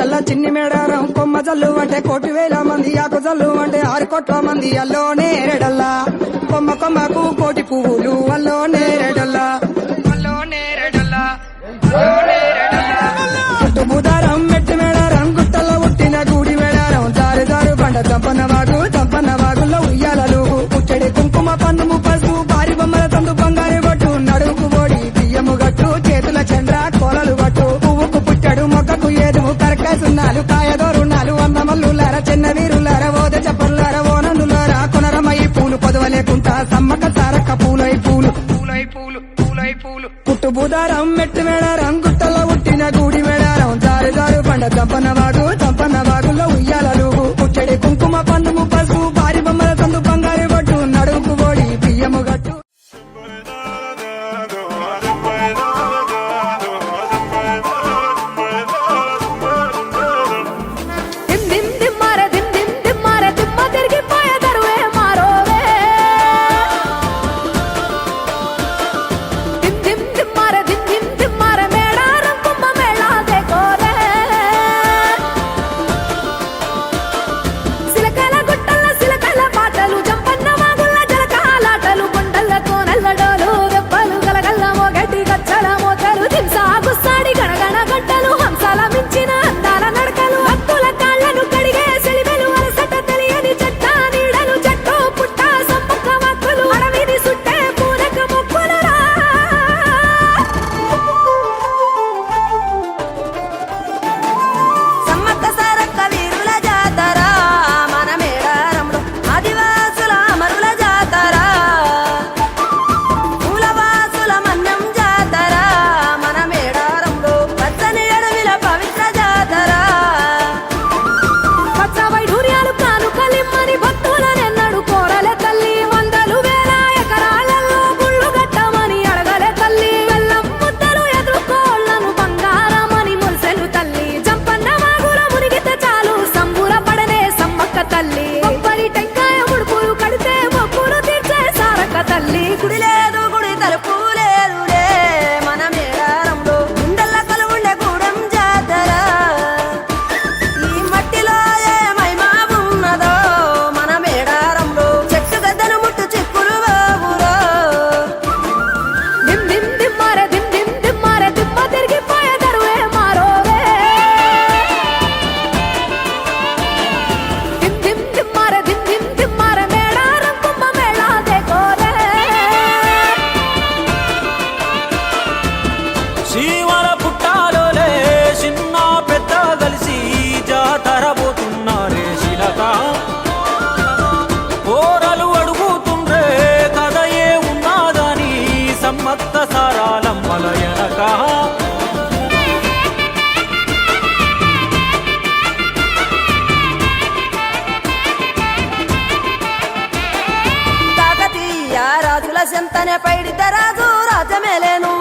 గుట్టల చిన్ని మేడారం కొమ్మ జల్లు అంటే 1,000,000 మంది ఆకు జల్లు అంటే 6 కోట్ల మంది అల్లో నేరేడల్లా కొమ్మ కొమ్మకు 1,000,000 పువ్వులు అల్లో నేరేడల్లా చుట్టు బుధారం మెట్టి మేడారం గుట్టల్లో పుట్టిన గూడి మేడారం జారు జారు బండ చంపన్న వాగుల్లో ఉయ్యాలలు పుట్టడి కుంకుమ పన్నుము పసుపు భారీ బొమ్మల తందు బంగారు గొట్టు నడుముకు ఓడి బియ్యము గట్టు చేతుల చంద్ర కోలలు గట్టు పువ్వుకు పుట్టడు మొక్కకు ఏదుము కరకాసున్నాలు కాయదోరున్నాలు అన్నమల్లులార చిన్న వీరులార ఓద చెప్పల్లార ఓనందులారా కొనరమయ్యి పూలు పొదవలేకుంటా సమ్మక సారక్క పూలై పూలు పుట్టు బుధారం మెట్టి మేడారం గుట్టల్లో పుట్టిన గూడి మేడారం జారు జారు బండ చంపన్న వాగుల్లో ఉయ్యాలలు పుట్టడి కుంకుమ పన్నుము పసుపు భారీ బొమ్మల తందు బంగారు గొట్టు నడుముకు ఓడి బియ్యము గట్టు చెంతనే పైడిత రాజు రాజమేలేను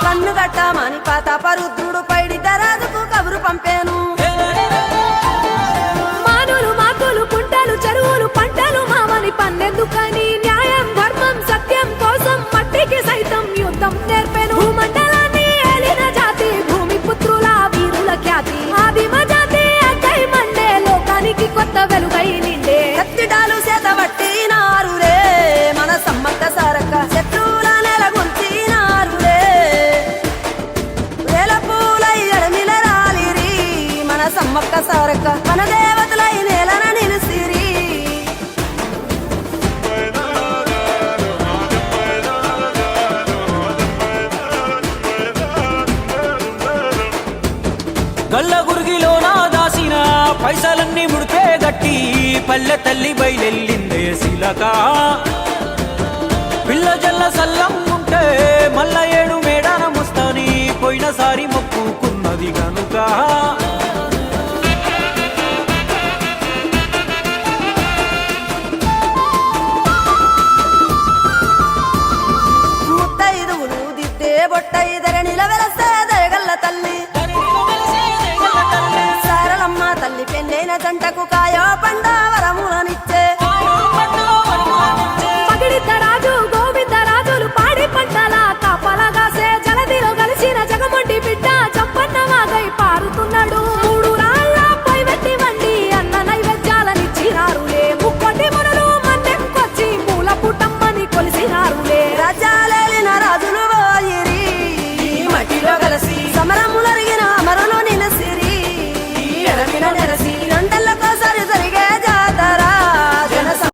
కన్ను గట్టమని పాతాపరుద్రుడు పైడిత రాజుకు కబురు పంపేను మానులు మాకులు కుంటలు చెరువులు పంటలు మామని పన్నెందుకని న్యాయం ధర్మం సత్యం కోసం మట్టికి సైతం యుద్ధం నేర్పెను భూమండలాన్ని ఏలిన జాతి భూమి పుత్రుల వీరుల ఖ్యాతి ఆదిమ జాతి అక్కై మండే లోకానికి కొత్త వెలుగై నిండే కత్తిడాలు చేతబట్టి నారులే మన సమ్మక్క సారక్క శత్రువుల నెలగొల్చినారులే వేల పూలై ఎడమిల రాలిరి మన సమ్మక్క సారక్క మన దేవతలై నేలన నిలిసిరి గల్ల గురిగిలోన దాసిన పైసలన్నీ ముడిపే గట్టి పల్లె తల్లి బయలెల్లిందే శిలక పిల్ల జల్ల సల్లం ఉంటే మల్ల 7 మేడాన ముస్తాని పోయినసారి మొక్కుకున్నది గనుక ముత్తైదువులు దిద్దే బొట్టైదర నిలవెలసే దయగల్ల తల్లి సారలమ్మ తల్లి పెళ్ళైన జంటకు కాయో పండావర